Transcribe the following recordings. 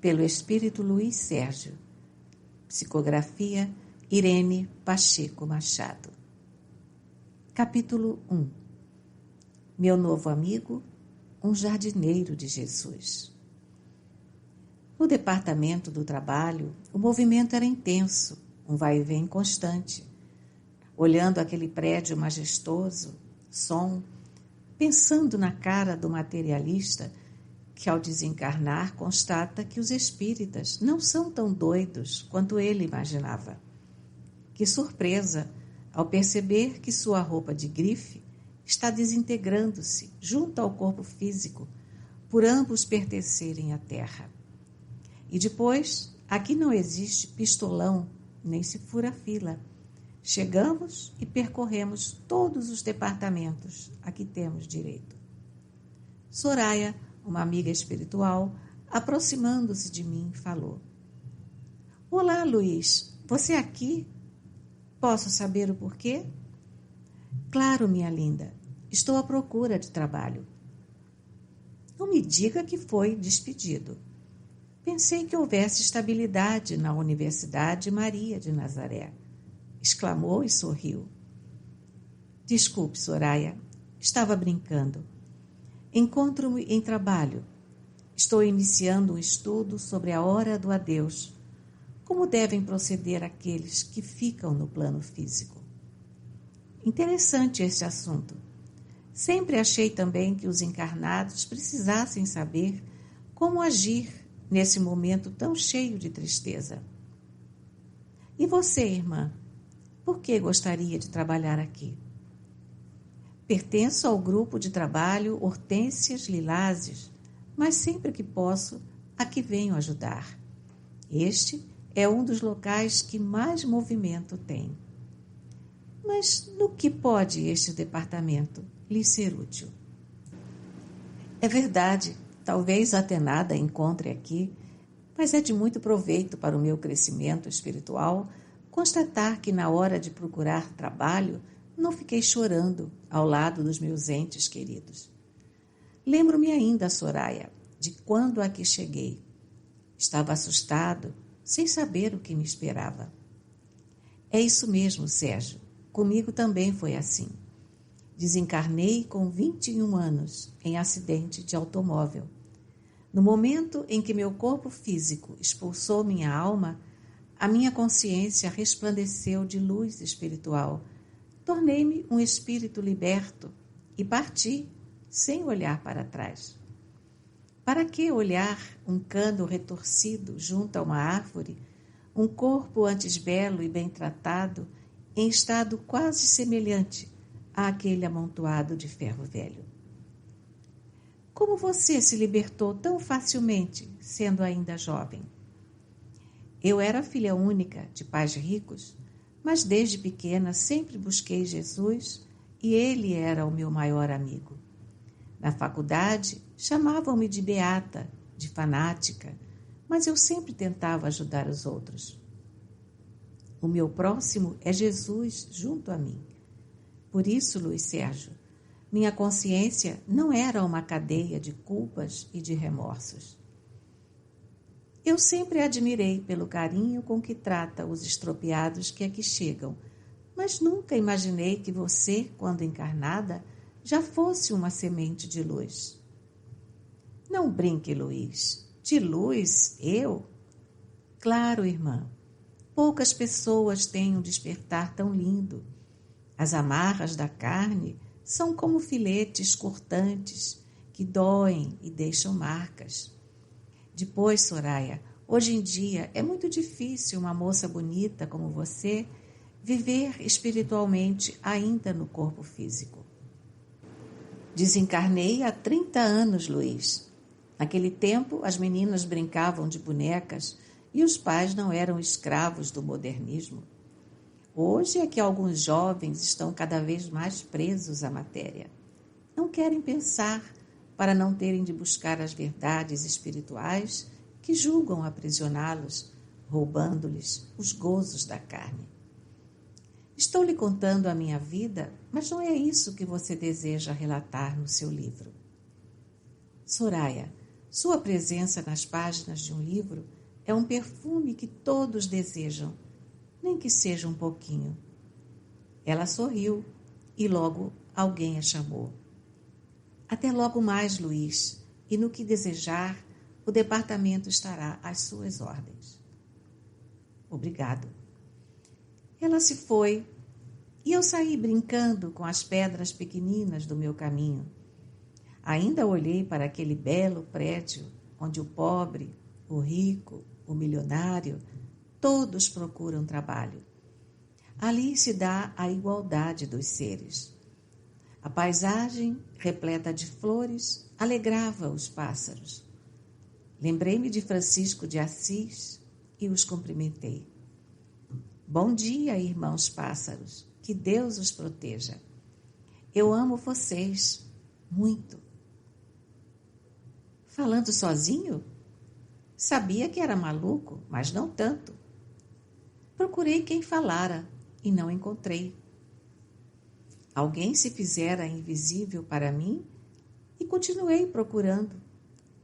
pelo espírito Luiz Sérgio. Psicografia Irene Pacheco Machado. Capítulo 1. Meu novo amigo, um jardineiro de Jesus. No departamento do trabalho, o movimento era intenso, um vai e vem constante. Olhando aquele prédio majestoso, pensando na cara do materialista, que ao desencarnar constata que os espíritas não são tão doidos quanto ele imaginava. Que surpresa ao perceber que sua roupa de grife está desintegrando-se junto ao corpo físico, por ambos pertencerem à terra. E depois, aqui não existe pistolão, nem se fura fila. Chegamos e percorremos todos os departamentos a que temos direito. Soraya, uma amiga espiritual, aproximando-se de mim, falou: Olá, Luiz, você aqui? Posso saber o porquê? Claro, minha linda, estou à procura de trabalho. Não me diga que foi despedido. Pensei que houvesse estabilidade na Universidade Maria de Nazaré, exclamou e sorriu. Desculpe, Soraya, estava brincando. Encontro-me em trabalho. Estou iniciando um estudo sobre a hora do adeus. Como devem proceder aqueles que ficam no plano físico? Interessante este assunto. Sempre achei também que os encarnados precisassem saber como agir nesse momento tão cheio de tristeza. E você, irmã? Por que gostaria de trabalhar aqui? Pertenço ao grupo de trabalho Hortênsias Lilazes, mas sempre que posso, aqui venho ajudar. Este é um dos locais que mais movimento tem. Mas no que pode este departamento lhe ser útil? É verdade, talvez até nada encontre aqui, mas é de muito proveito para o meu crescimento espiritual constatar que na hora de procurar trabalho não fiquei chorando ao lado dos meus entes queridos. Lembro-me ainda, Soraya, de quando aqui cheguei. Estava assustado, sem saber o que me esperava. É isso mesmo, Sérgio. Comigo também foi assim. Desencarnei com 21 anos em acidente de automóvel. No momento em que meu corpo físico expulsou minha alma, a minha consciência resplandeceu de luz espiritual. Tornei-me um espírito liberto e parti sem olhar para trás. Para que olhar um cano retorcido junto a uma árvore, um corpo antes belo e bem tratado, em estado quase semelhante àquele amontoado de ferro velho? Como você se libertou tão facilmente, sendo ainda jovem? Eu era filha única de pais ricos, mas desde pequena sempre busquei Jesus e ele era o meu maior amigo. Na faculdade, chamavam-me de beata, de fanática, mas eu sempre tentava ajudar os outros. O meu próximo é Jesus junto a mim. Por isso, Luiz Sérgio, minha consciência não era uma cadeia de culpas e de remorsos. Eu sempre a admirei pelo carinho com que trata os estropiados que aqui chegam, mas nunca imaginei que você, quando encarnada, já fosse uma semente de luz. Não brinque, Luiz. De luz, eu? Claro, irmã. Poucas pessoas têm um despertar tão lindo. As amarras da carne são como filetes cortantes que doem e deixam marcas. Depois, Soraya, hoje em dia é muito difícil uma moça bonita como você viver espiritualmente ainda no corpo físico. Desencarnei há 30 anos, Luiz. Naquele tempo, as meninas brincavam de bonecas e os pais não eram escravos do modernismo. Hoje é que alguns jovens estão cada vez mais presos à matéria. Não querem pensar para não terem de buscar as verdades espirituais que julgam aprisioná-los, roubando-lhes os gozos da carne. Estou lhe contando a minha vida, mas não é isso que você deseja relatar no seu livro. Soraya, Sua presença nas páginas de um livro é um perfume que todos desejam, nem que seja um pouquinho. Ela sorriu e logo alguém a chamou. Até logo mais, Luiz, e no que desejar, o departamento estará às suas ordens. Obrigado. Ela se foi e eu saí brincando com as pedras pequeninas do meu caminho. Ainda olhei para aquele belo prédio onde o pobre, o rico, o milionário, todos procuram trabalho. Ali se dá a igualdade dos seres. A paisagem, repleta de flores, alegrava os pássaros. Lembrei-me de Francisco de Assis e os cumprimentei. Bom dia, irmãos pássaros, que Deus os proteja. Eu amo vocês muito. Falando sozinho? Sabia que era maluco, mas não tanto. Procurei quem falara e não encontrei. Alguém se fizera invisível para mim e continuei procurando,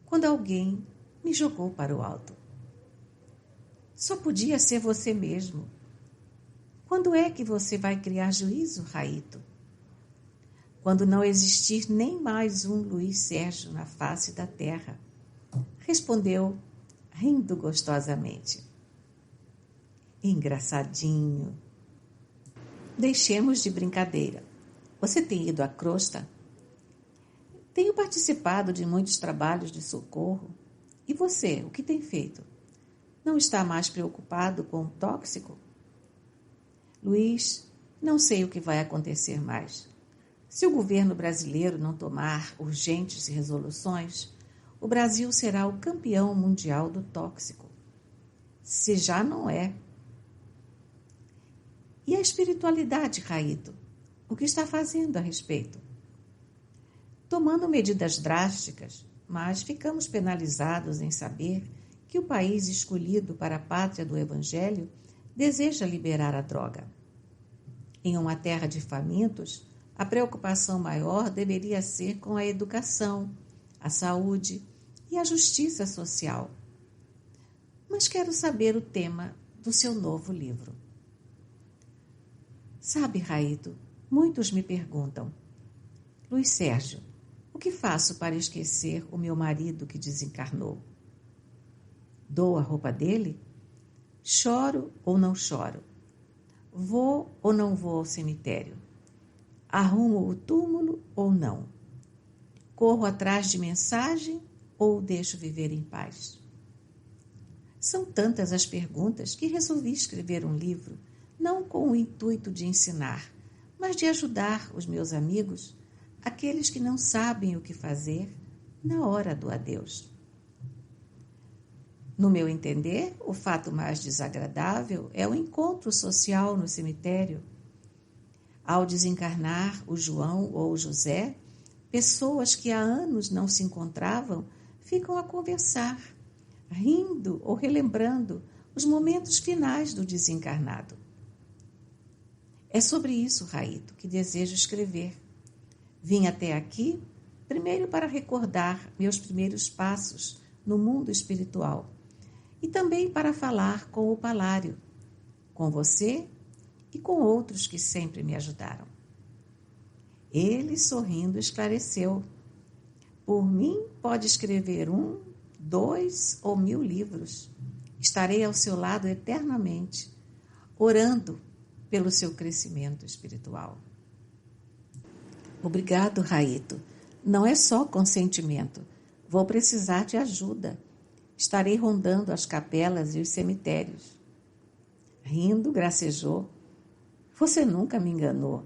quando alguém me jogou para o alto. Só podia ser você mesmo. Quando é que você vai criar juízo, Raito? Quando não existir nem mais um Luiz Sérgio na face da terra, respondeu, rindo gostosamente. Engraçadinho. Deixemos de brincadeira. Você tem ido à crosta? Tenho participado de muitos trabalhos de socorro. E você, o que tem feito? Não está mais preocupado com o tóxico? Luiz, não sei o que vai acontecer mais. Se o governo brasileiro não tomar urgentes resoluções, o Brasil será o campeão mundial do tóxico. Se já não é. E a espiritualidade, Raito? O que está fazendo a respeito? Tomando medidas drásticas, mas ficamos penalizados em saber que o país escolhido para a pátria do Evangelho deseja liberar a droga. Em uma terra de famintos, a preocupação maior deveria ser com a educação, a saúde e a justiça social. Mas quero saber o tema do seu novo livro. Sabe, Raito, muitos me perguntam, Luiz Sérgio, o que faço para esquecer o meu marido que desencarnou? Dou a roupa dele? Choro ou não choro? Vou ou não vou ao cemitério? Arrumo o túmulo ou não? Corro atrás de mensagem ou deixo viver em paz? São tantas as perguntas que resolvi escrever um livro, não com o intuito de ensinar, mas de ajudar os meus amigos, aqueles que não sabem o que fazer na hora do adeus. No meu entender, o fato mais desagradável é o encontro social no cemitério. Ao desencarnar o João ou o José, pessoas que há anos não se encontravam ficam a conversar, rindo ou relembrando os momentos finais do desencarnado. É sobre isso, Raito, que desejo escrever. Vim até aqui, primeiro para recordar meus primeiros passos no mundo espiritual e também para falar com o Palário, com você e com outros que sempre me ajudaram. Ele, sorrindo, esclareceu. Por mim, pode escrever 1, 2 ou 1000 livros. Estarei ao seu lado eternamente, orando pelo seu crescimento espiritual. Obrigado, Raito. Não é só consentimento. Vou precisar de ajuda. Estarei rondando as capelas e os cemitérios. Rindo, gracejou. Você nunca me enganou.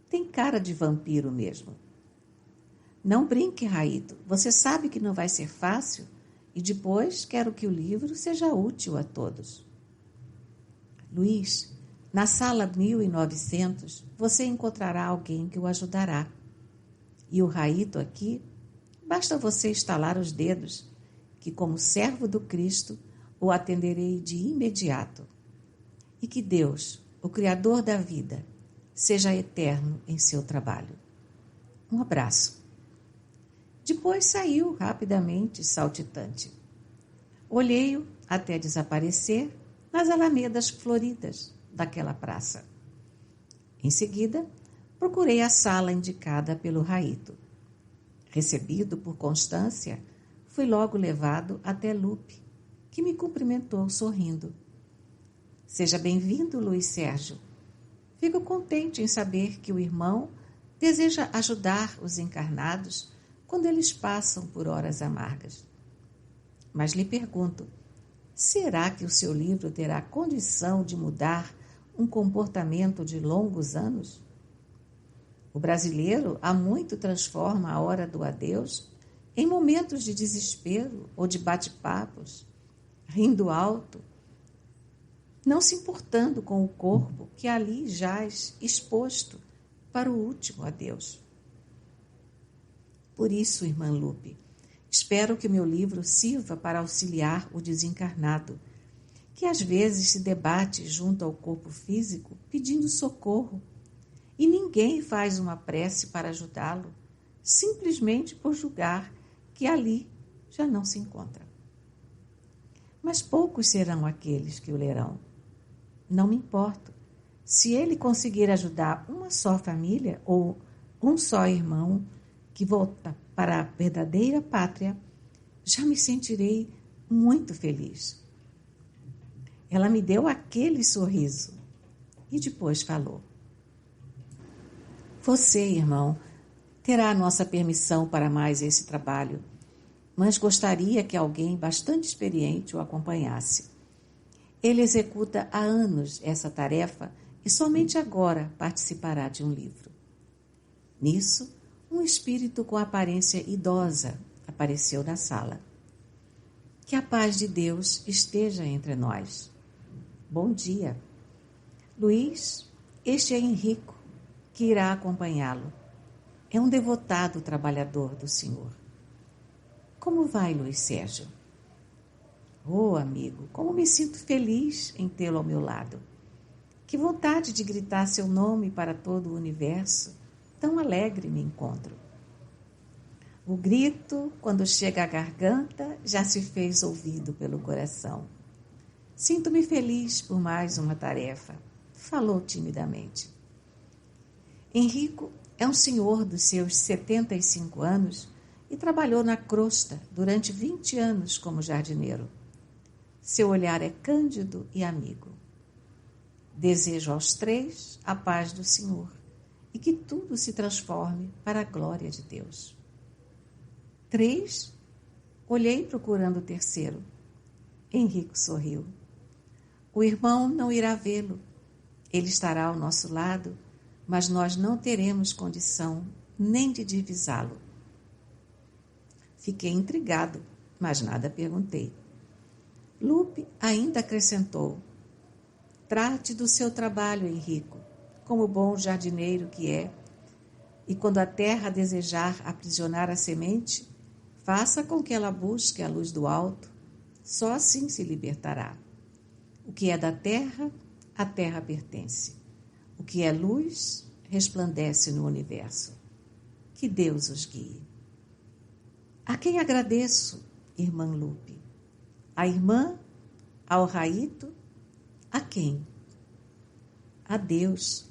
Tem cara de vampiro mesmo. Não brinque, Raito. Você sabe que não vai ser fácil e depois quero que o livro seja útil a todos. Luiz, na sala 1900, você encontrará alguém que o ajudará. E o Raito aqui, basta você estalar os dedos, que como servo do Cristo, o atenderei de imediato. E que Deus, o Criador da vida, seja eterno em seu trabalho. Um abraço. Depois saiu rapidamente, saltitante. Olhei-o até desaparecer nas alamedas floridas daquela praça. Em seguida, procurei a sala indicada pelo Raito. Recebido por Constância, fui logo levado até Lupe, que me cumprimentou sorrindo. Seja bem-vindo, Luiz Sérgio. Fico contente em saber que o irmão deseja ajudar os encarnados quando eles passam por horas amargas. Mas lhe pergunto, será que o seu livro terá condição de mudar um comportamento de longos anos? O brasileiro há muito transforma a hora do adeus em momentos de desespero ou de bate-papos, rindo alto, não se importando com o corpo que ali jaz exposto para o último adeus. Por isso, irmã Lupe, espero que o meu livro sirva para auxiliar o desencarnado, que às vezes se debate junto ao corpo físico pedindo socorro, e ninguém faz uma prece para ajudá-lo, simplesmente por julgar que ali já não se encontra. Mas poucos serão aqueles que o lerão. Não me importo. Se ele conseguir ajudar uma só família ou um só irmão que volta para a verdadeira pátria, já me sentirei muito feliz. Ela me deu aquele sorriso e depois falou. Você, irmão, terá a nossa permissão para mais esse trabalho, mas gostaria que alguém bastante experiente o acompanhasse. Ele executa há anos essa tarefa e somente agora participará de um livro. Nisso, um espírito com aparência idosa apareceu na sala. Que a paz de Deus esteja entre nós. Bom dia. Luiz, este é Henrico, que irá acompanhá-lo. É um devotado trabalhador do Senhor. Como vai, Luiz Sérgio? Oh, amigo, como me sinto feliz em tê-lo ao meu lado. Que vontade de gritar seu nome para todo o universo. Tão alegre me encontro. O grito, quando chega à garganta, já se fez ouvido pelo coração. Sinto-me feliz por mais uma tarefa, falou timidamente. Henrico é um senhor dos seus 75 anos e trabalhou na crosta durante 20 anos como jardineiro. Seu olhar é cândido e amigo. Desejo aos três a paz do Senhor e que tudo se transforme para a glória de Deus. 3? Olhei procurando o terceiro. Henrico sorriu. O irmão não irá vê-lo. Ele estará ao nosso lado, mas nós não teremos condição nem de divisá-lo. Fiquei intrigado, mas nada perguntei. Lupe ainda acrescentou. Trate do seu trabalho, Henrico, como bom jardineiro que é, e quando a terra desejar aprisionar a semente, faça com que ela busque a luz do alto, só assim se libertará. O que é da terra, a terra pertence. O que é luz, resplandece no universo. Que Deus os guie. A quem agradeço, irmã Lupe? A irmã? Ao Raito? A quem? A Deus,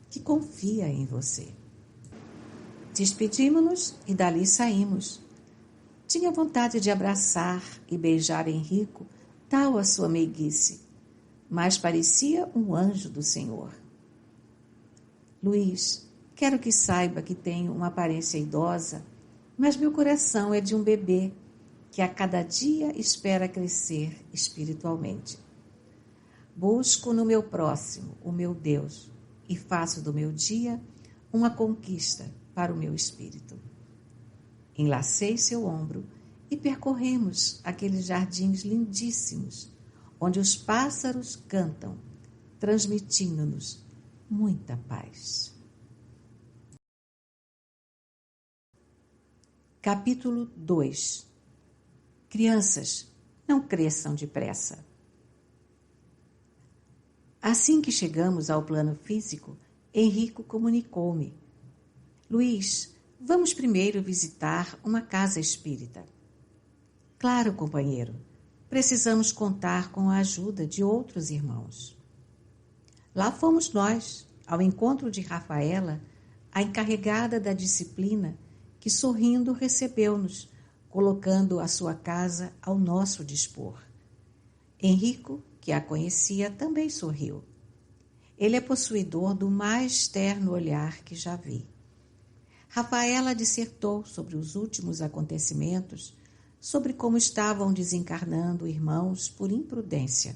que confia em você. Despedimos-nos e dali saímos. Tinha vontade de abraçar e beijar Henrico, tal a sua meiguice, mas parecia um anjo do Senhor. Luiz, quero que saiba que tenho uma aparência idosa, mas meu coração é de um bebê que a cada dia espera crescer espiritualmente. Busco no meu próximo o meu Deus e faço do meu dia uma conquista para o meu espírito. Enlacei seu ombro e percorremos aqueles jardins lindíssimos, onde os pássaros cantam, transmitindo-nos muita paz. Capítulo 2. Crianças, não cresçam depressa. Assim que chegamos ao plano físico, Henrico comunicou-me. Luiz, Vamos primeiro visitar uma casa espírita. Claro, companheiro, precisamos contar com a ajuda de outros irmãos. Lá fomos nós, ao encontro de Rafaela, a encarregada da disciplina, que sorrindo recebeu-nos, colocando a sua casa ao nosso dispor. Henrico, que a conhecia, também sorriu. Ele é possuidor do mais terno olhar que já vi. Rafaela dissertou sobre os últimos acontecimentos, sobre como estavam desencarnando irmãos por imprudência,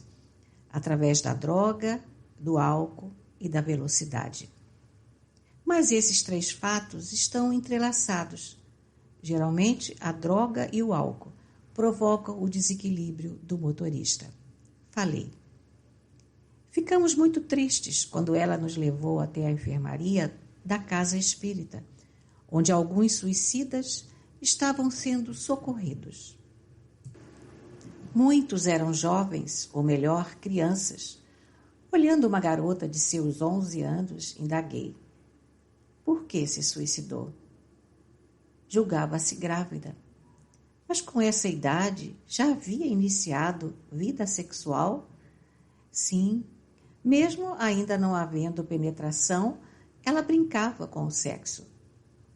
através da droga, do álcool e da velocidade. Mas esses três fatos estão entrelaçados. Geralmente, a droga e o álcool provocam o desequilíbrio do motorista. Falei. Ficamos muito tristes quando ela nos levou até a enfermaria da casa espírita, onde alguns suicidas estavam sendo socorridos. Muitos eram jovens, ou melhor, crianças. Olhando uma garota de seus 11 anos, indaguei. Por que se suicidou? Julgava-se grávida. Mas com essa idade, já havia iniciado vida sexual? Sim, mesmo ainda não havendo penetração, ela brincava com o sexo.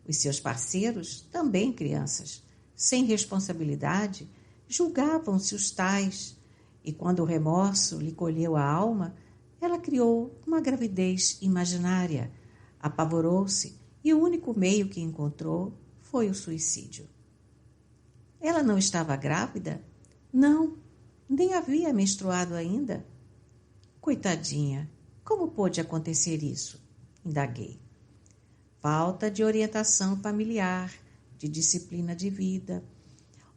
Os seus parceiros, também crianças, sem responsabilidade, julgavam-se os tais, e quando o remorso lhe colheu a alma, ela criou uma gravidez imaginária, apavorou-se e o único meio que encontrou foi o suicídio. Ela não estava grávida? Não, nem havia menstruado ainda. Coitadinha, como pôde acontecer isso? Indaguei. Falta de orientação familiar, de disciplina de vida.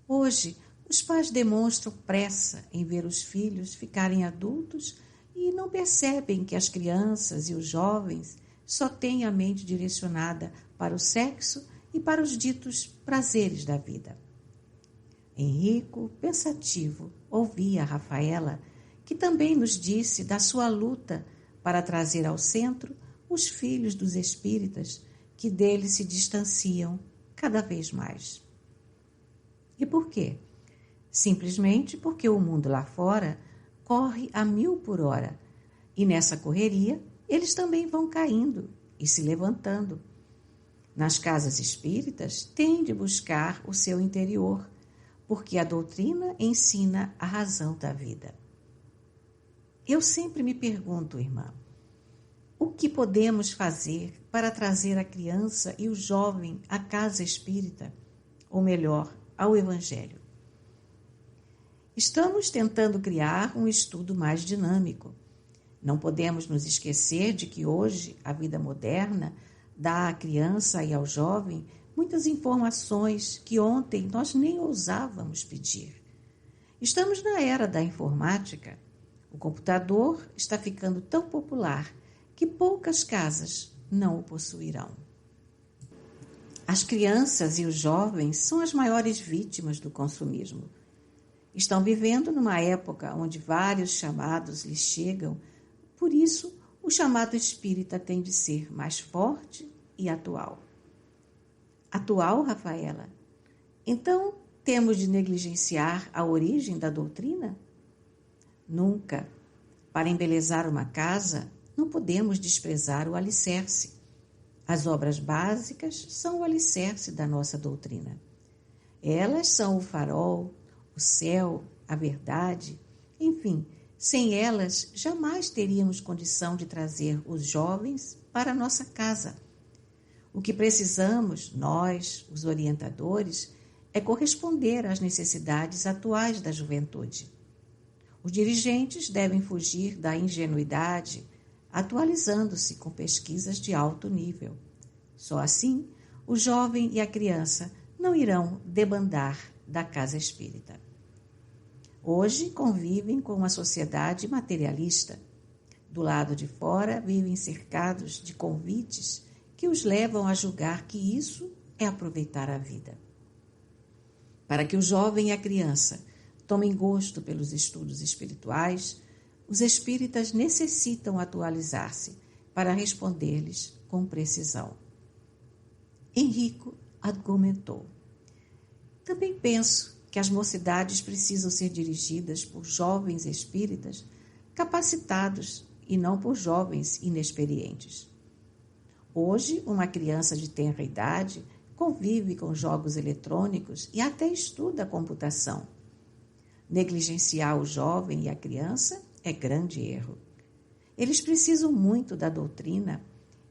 Hoje, os pais demonstram pressa em ver os filhos ficarem adultos e não percebem que as crianças e os jovens só têm a mente direcionada para o sexo e para os ditos prazeres da vida. Henrico, pensativo, ouvia a Rafaela, que também nos disse da sua luta para trazer ao centro os filhos dos espíritas que dele se distanciam cada vez mais. E por quê? Simplesmente porque o mundo lá fora corre a 1000 por hora e nessa correria eles também vão caindo e se levantando. Nas casas espíritas, têm de buscar o seu interior, porque a doutrina ensina a razão da vida. Eu sempre me pergunto, irmã, o que podemos fazer para trazer a criança e o jovem à casa espírita, ou melhor, ao Evangelho? Estamos tentando criar um estudo mais dinâmico. Não podemos nos esquecer de que hoje a vida moderna dá à criança e ao jovem muitas informações que ontem nós nem ousávamos pedir. Estamos na era da informática. O computador está ficando tão popular que poucas casas não o possuirão. As crianças e os jovens são as maiores vítimas do consumismo. Estão vivendo numa época onde vários chamados lhes chegam, por isso o chamado espírita tem de ser mais forte e atual. Atual, Rafaela? Então temos de negligenciar a origem da doutrina? Nunca. Para embelezar uma casa, não podemos desprezar o alicerce. As obras básicas são o alicerce da nossa doutrina. Elas são o farol, o céu, a verdade, enfim, sem elas jamais teríamos condição de trazer os jovens para a nossa casa. O que precisamos, nós, os orientadores, é corresponder às necessidades atuais da juventude. Os dirigentes devem fugir da ingenuidade, atualizando-se com pesquisas de alto nível. Só assim, o jovem e a criança não irão debandar da casa espírita. Hoje convivem com uma sociedade materialista. Do lado de fora, vivem cercados de convites que os levam a julgar que isso é aproveitar a vida. Para que o jovem e a criança tomem gosto pelos estudos espirituais, os espíritas necessitam atualizar-se para responder-lhes com precisão. Henrico argumentou. Também penso que as mocidades precisam ser dirigidas por jovens espíritas capacitados e não por jovens inexperientes. Hoje, uma criança de tenra idade convive com jogos eletrônicos e até estuda a computação. Negligenciar o jovem e a criança é grande erro. Eles precisam muito da doutrina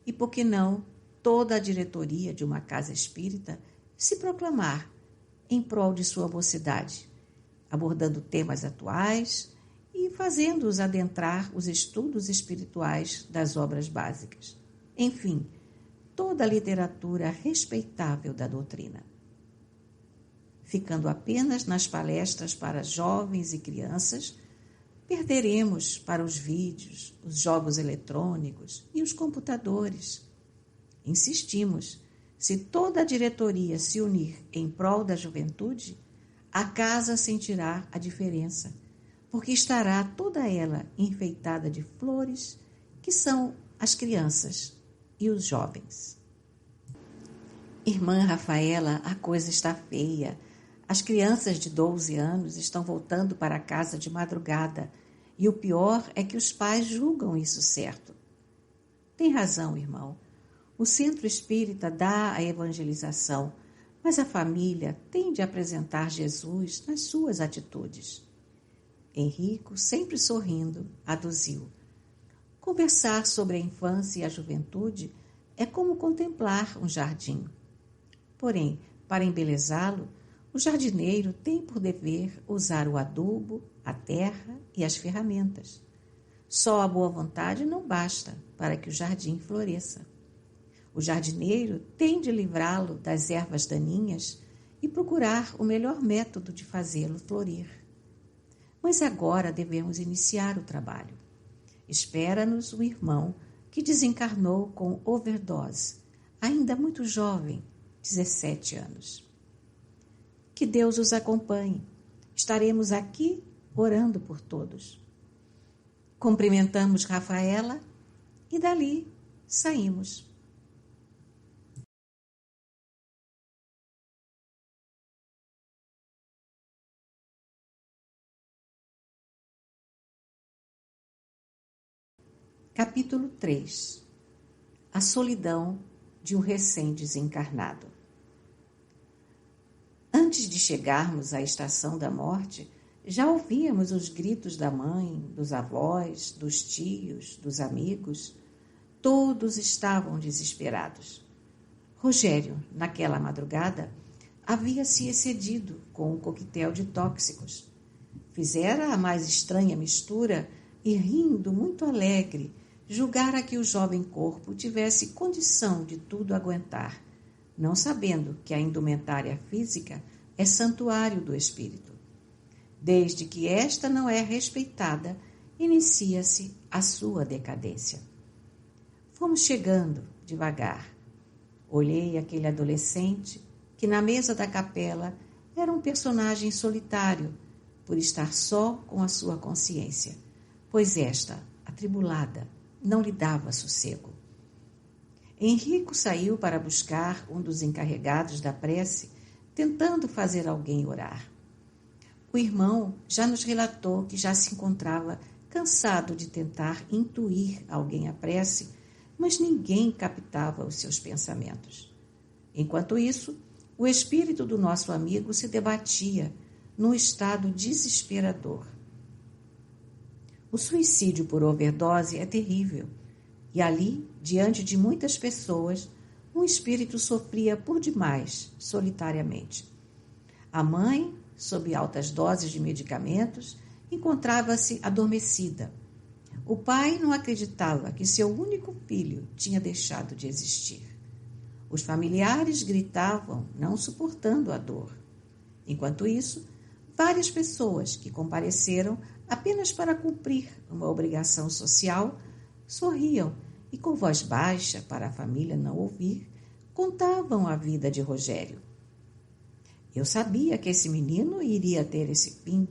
e, por que não, toda a diretoria de uma casa espírita se proclamar em prol de sua mocidade, abordando temas atuais e fazendo-os adentrar os estudos espirituais das obras básicas. Enfim, toda a literatura respeitável da doutrina. Ficando apenas nas palestras para jovens e crianças, perderemos para os vídeos, os jogos eletrônicos e os computadores. Insistimos, se toda a diretoria se unir em prol da juventude, a casa sentirá a diferença, porque estará toda ela enfeitada de flores, que são as crianças e os jovens. Irmã Rafaela, a coisa está feia. As crianças de 12 anos estão voltando para casa de madrugada e o pior é que os pais julgam isso certo. Tem razão, irmão. O centro espírita dá a evangelização, mas a família tem de apresentar Jesus nas suas atitudes. Henrico, sempre sorrindo, aduziu. Conversar sobre a infância e a juventude é como contemplar um jardim. Porém, para embelezá-lo, o jardineiro tem por dever usar o adubo, a terra e as ferramentas. Só a boa vontade não basta para que o jardim floresça. O jardineiro tem de livrá-lo das ervas daninhas e procurar o melhor método de fazê-lo florir. Mas agora devemos iniciar o trabalho. Espera-nos o irmão que desencarnou com overdose, ainda muito jovem, 17 anos. Que Deus os acompanhe. Estaremos aqui orando por todos. Cumprimentamos Rafaela e dali saímos. Capítulo 3. A solidão de um recém-desencarnado. Antes de chegarmos à estação da morte, já ouvíamos os gritos da mãe, dos avós, dos tios, dos amigos. Todos estavam desesperados. Rogério, naquela madrugada, havia se excedido com um coquetel de tóxicos. Fizera a mais estranha mistura e, rindo muito alegre, julgara que o jovem corpo tivesse condição de tudo aguentar, não sabendo que a indumentária física é santuário do espírito. Desde que esta não é respeitada, inicia-se a sua decadência. Fomos chegando devagar. Olhei aquele adolescente que na mesa da capela era um personagem solitário, por estar só com a sua consciência, pois esta, atribulada, não lhe dava sossego. Henrico saiu para buscar um dos encarregados da prece, tentando fazer alguém orar. O irmão já nos relatou que já se encontrava cansado de tentar intuir alguém à prece, mas ninguém captava os seus pensamentos. Enquanto isso, o espírito do nosso amigo se debatia num estado desesperador. O suicídio por overdose é terrível, e ali, diante de muitas pessoas, um espírito sofria por demais, solitariamente. A mãe, sob altas doses de medicamentos, encontrava-se adormecida. O pai não acreditava que seu único filho tinha deixado de existir. Os familiares gritavam, não suportando a dor. Enquanto isso, várias pessoas que compareceram apenas para cumprir uma obrigação social sorriam e, com voz baixa, para a família não ouvir, contavam a vida de Rogério. Eu sabia que esse menino iria ter esse fim.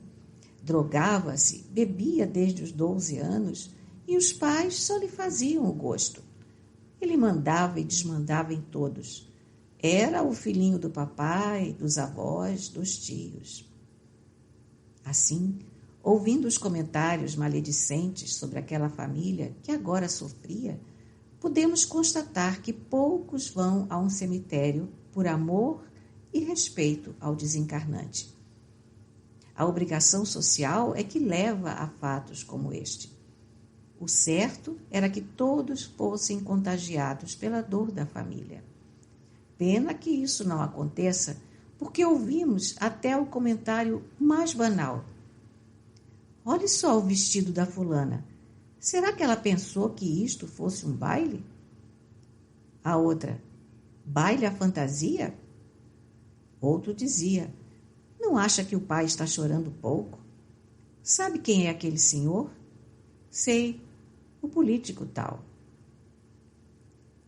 Drogava-se, bebia desde os 12 anos e os pais só lhe faziam o gosto. Ele mandava e desmandava em todos. Era o filhinho do papai, dos avós, dos tios. Assim, ouvindo os comentários maledicentes sobre aquela família que agora sofria, podemos constatar que poucos vão a um cemitério por amor e respeito ao desencarnante. A obrigação social é que leva a fatos como este. O certo era que todos fossem contagiados pela dor da família. Pena que isso não aconteça, porque ouvimos até o comentário mais banal. Olhe só o vestido da fulana. Será que ela pensou que isto fosse um baile? A outra, baile à fantasia? Outro dizia, não acha que o pai está chorando pouco? Sabe quem é aquele senhor? Sei, o político tal.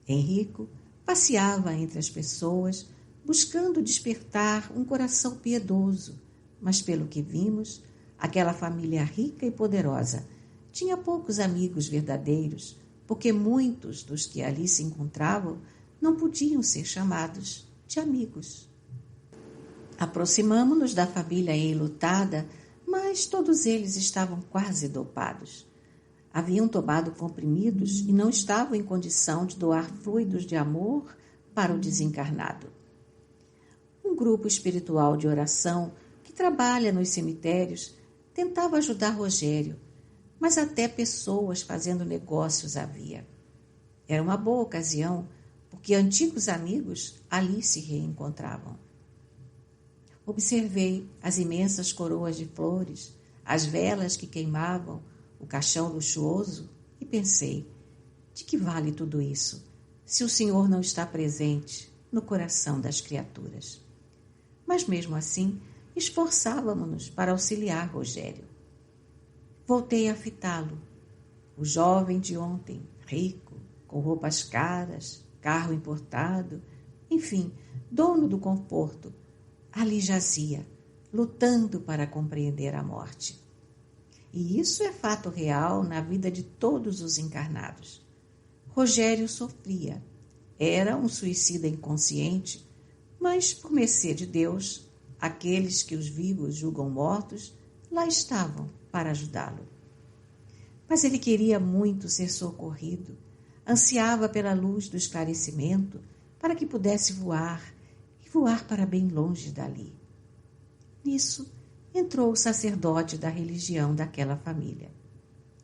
Henrico passeava entre as pessoas, buscando despertar um coração piedoso, mas pelo que vimos, aquela família rica e poderosa tinha poucos amigos verdadeiros, porque muitos dos que ali se encontravam não podiam ser chamados de amigos. Aproximamo-nos da família enlutada, mas todos eles estavam quase dopados. Haviam tomado comprimidos e não estavam em condição de doar fluidos de amor para o desencarnado. Um grupo espiritual de oração que trabalha nos cemitérios tentava ajudar Rogério, mas até pessoas fazendo negócios havia. Era uma boa ocasião, porque antigos amigos ali se reencontravam. Observei as imensas coroas de flores, as velas que queimavam, o caixão luxuoso e pensei, de que vale tudo isso, se o Senhor não está presente no coração das criaturas? Mas mesmo assim, esforçávamos-nos para auxiliar Rogério. Voltei a fitá-lo, o jovem de ontem, rico, com roupas caras, carro importado, enfim, dono do conforto, ali jazia, lutando para compreender a morte. E isso é fato real na vida de todos os encarnados. Rogério sofria. Era um suicida inconsciente, mas, por mercê de Deus, aqueles que os vivos julgam mortos, lá estavam para ajudá-lo. Mas ele queria muito ser socorrido, ansiava pela luz do esclarecimento para que pudesse voar, e voar para bem longe dali. Nisso, entrou o sacerdote da religião daquela família.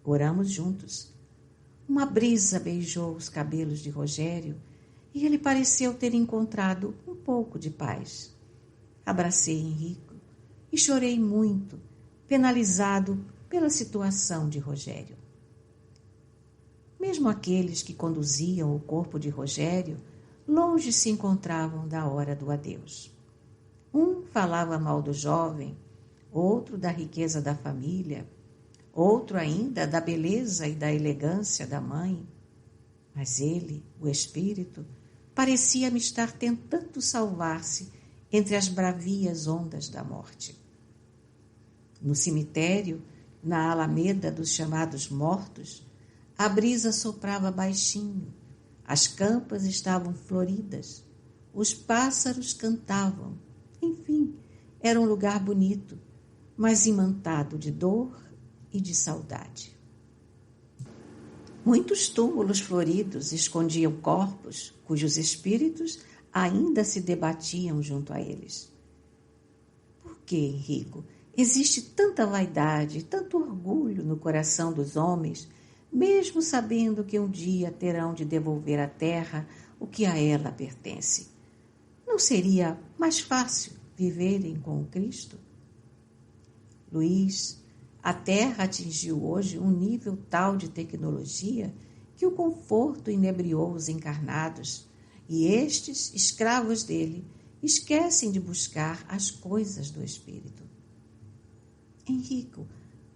Oramos juntos. Uma brisa beijou os cabelos de Rogério e ele pareceu ter encontrado um pouco de paz. Abracei Henrico e chorei muito, penalizado pela situação de Rogério. Mesmo aqueles que conduziam o corpo de Rogério, longe se encontravam da hora do adeus. Um falava mal do jovem, outro da riqueza da família, outro ainda da beleza e da elegância da mãe. Mas ele, o espírito, parecia-me estar tentando salvar-se entre as bravias ondas da morte. No cemitério, na alameda dos chamados mortos, a brisa soprava baixinho, as campas estavam floridas, os pássaros cantavam, enfim, era um lugar bonito, mas imantado de dor e de saudade. Muitos túmulos floridos escondiam corpos cujos espíritos ainda se debatiam junto a eles. Por que, Henrico, existe tanta vaidade, tanto orgulho no coração dos homens, mesmo sabendo que um dia terão de devolver à terra o que a ela pertence? Não seria mais fácil viverem com o Cristo? Luiz, a Terra atingiu hoje um nível tal de tecnologia que o conforto inebriou os encarnados e estes, escravos dele, esquecem de buscar as coisas do Espírito. Henrico,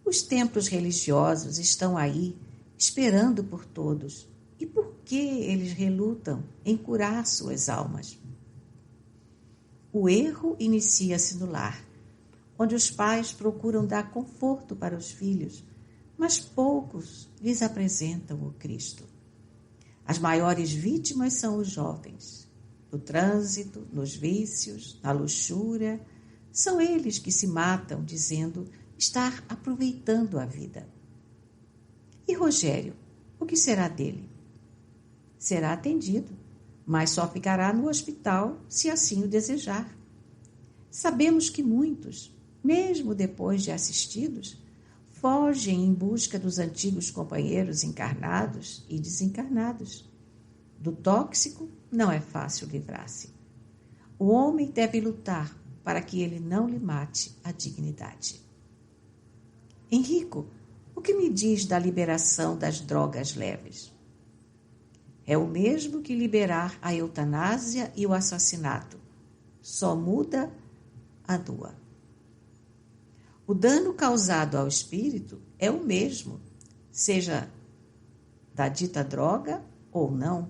os templos religiosos estão aí, esperando por todos. E por que eles relutam em curar suas almas? O erro inicia-se no lar, onde os pais procuram dar conforto para os filhos, mas poucos lhes apresentam o Cristo. As maiores vítimas são os jovens. no trânsito, nos vícios, na luxúria. São eles que se matam dizendo estar aproveitando a vida. E Rogério, o que será dele? Será atendido, mas só ficará no hospital se assim o desejar. Sabemos que muitos, mesmo depois de assistidos, fogem em busca dos antigos companheiros encarnados e desencarnados. Do tóxico não é fácil livrar-se. O homem deve lutar para que ele não lhe mate a dignidade. Henrico, o que me diz da liberação das drogas leves? É o mesmo que liberar a eutanásia e o assassinato. Só muda a dor. O dano causado ao espírito é o mesmo, seja da dita droga ou não.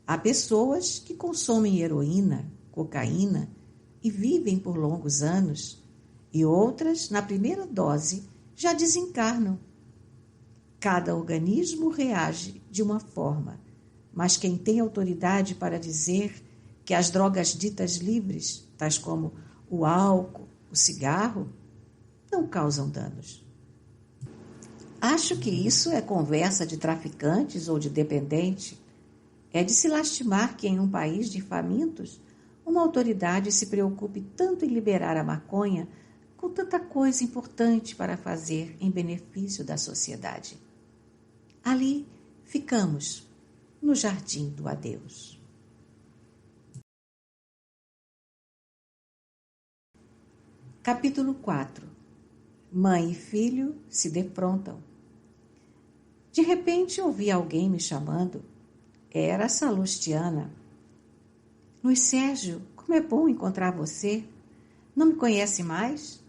Há pessoas que consomem heroína, cocaína e vivem por longos anos, e outras, na primeira dose, já desencarnam. Cada organismo reage de uma forma, mas quem tem autoridade para dizer que as drogas ditas livres, tais como o álcool, o cigarro, não causam danos. Acho que isso é conversa de traficantes ou de dependente. É de se lastimar que em um país de famintos, uma autoridade se preocupe tanto em liberar a maconha com tanta coisa importante para fazer em benefício da sociedade. Ali ficamos, no jardim do adeus. Capítulo 4. Mãe e filho se defrontam. De repente ouvi alguém me chamando. Era Salustiana. Luiz Sérgio, como é bom encontrar você. Não me conhece mais?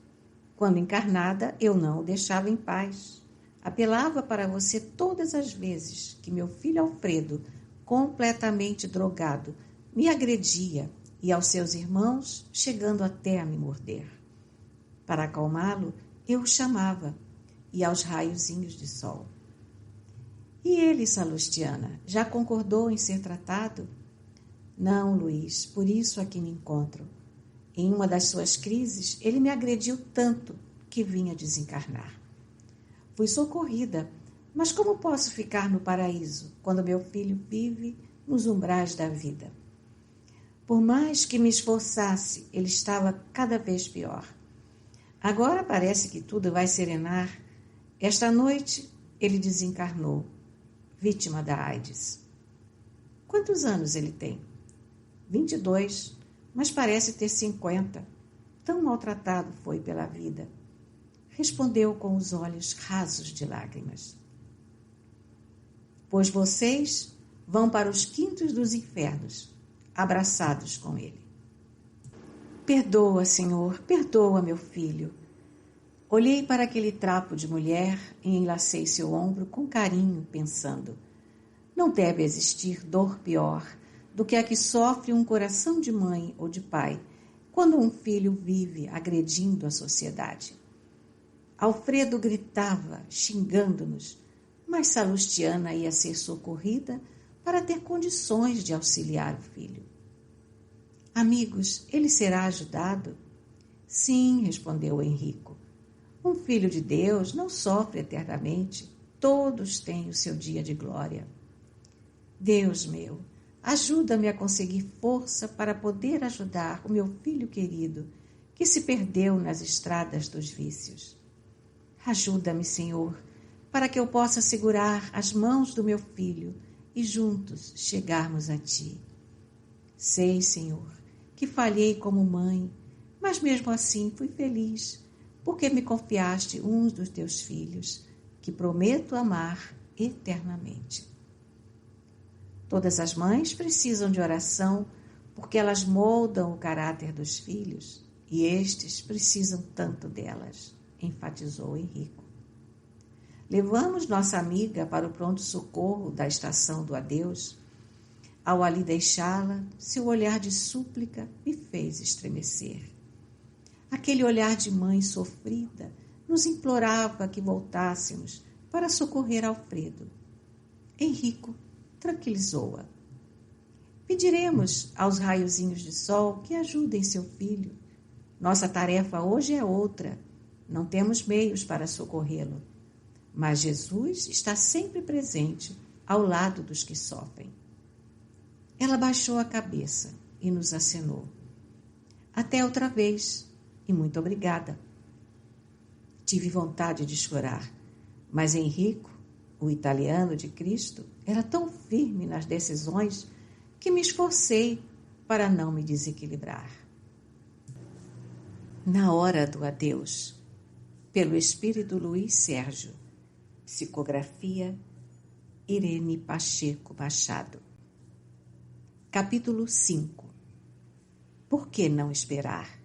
Quando encarnada, eu não o deixava em paz. Apelava para você todas as vezes que meu filho Alfredo, completamente drogado, me agredia e aos seus irmãos, chegando até a me morder. Para acalmá-lo, eu o chamava, e aos raiozinhos de sol. E ele, Salustiana, já concordou em ser tratado? Não, Luiz, por isso aqui me encontro. Em uma das suas crises, ele me agrediu tanto que vinha desencarnar. Fui socorrida, mas como posso ficar no paraíso quando meu filho vive nos umbrais da vida? Por mais que me esforçasse, ele estava cada vez pior. Agora parece que tudo vai serenar. Esta noite ele desencarnou, vítima da AIDS. Quantos anos ele tem? 22, mas parece ter 50. Tão maltratado foi pela vida. Respondeu com os olhos rasos de lágrimas. Pois vocês vão para os quintos dos infernos, abraçados com ele. Perdoa, Senhor, perdoa, meu filho. Olhei para aquele trapo de mulher e enlacei seu ombro com carinho, pensando: não deve existir dor pior do que a que sofre um coração de mãe ou de pai quando um filho vive agredindo a sociedade. Alfredo gritava, xingando-nos, mas Salustiana ia ser socorrida para ter condições de auxiliar o filho. Amigos, ele será ajudado? Sim, respondeu Henrico. Um filho de Deus não sofre eternamente. Todos têm o seu dia de glória. Deus meu, ajuda-me a conseguir força para poder ajudar o meu filho querido, que se perdeu nas estradas dos vícios. Ajuda-me, Senhor, para que eu possa segurar as mãos do meu filho e juntos chegarmos a Ti. Sei, Senhor, que falhei como mãe, mas mesmo assim fui feliz, porque me confiaste um dos Teus filhos, que prometo amar eternamente. Todas as mães precisam de oração, porque elas moldam o caráter dos filhos, e estes precisam tanto delas, enfatizou Henrico. Levamos nossa amiga para o pronto-socorro da estação do adeus. Ao ali deixá-la, seu olhar de súplica me fez estremecer. Aquele olhar de mãe sofrida nos implorava que voltássemos para socorrer Alfredo. Henrico tranquilizou-a. Pediremos aos raiozinhos de sol que ajudem seu filho. Nossa tarefa hoje é outra. Não temos meios para socorrê-lo. Mas Jesus está sempre presente ao lado dos que sofrem. Ela baixou a cabeça e nos acenou. Até outra vez, e muito obrigada. Tive vontade de chorar, mas Enrico, o italiano de Cristo, era tão firme nas decisões que me esforcei para não me desequilibrar. Na hora do adeus, pelo espírito Luiz Sérgio, psicografia Irene Pacheco Machado. Capítulo 5. Por que não esperar?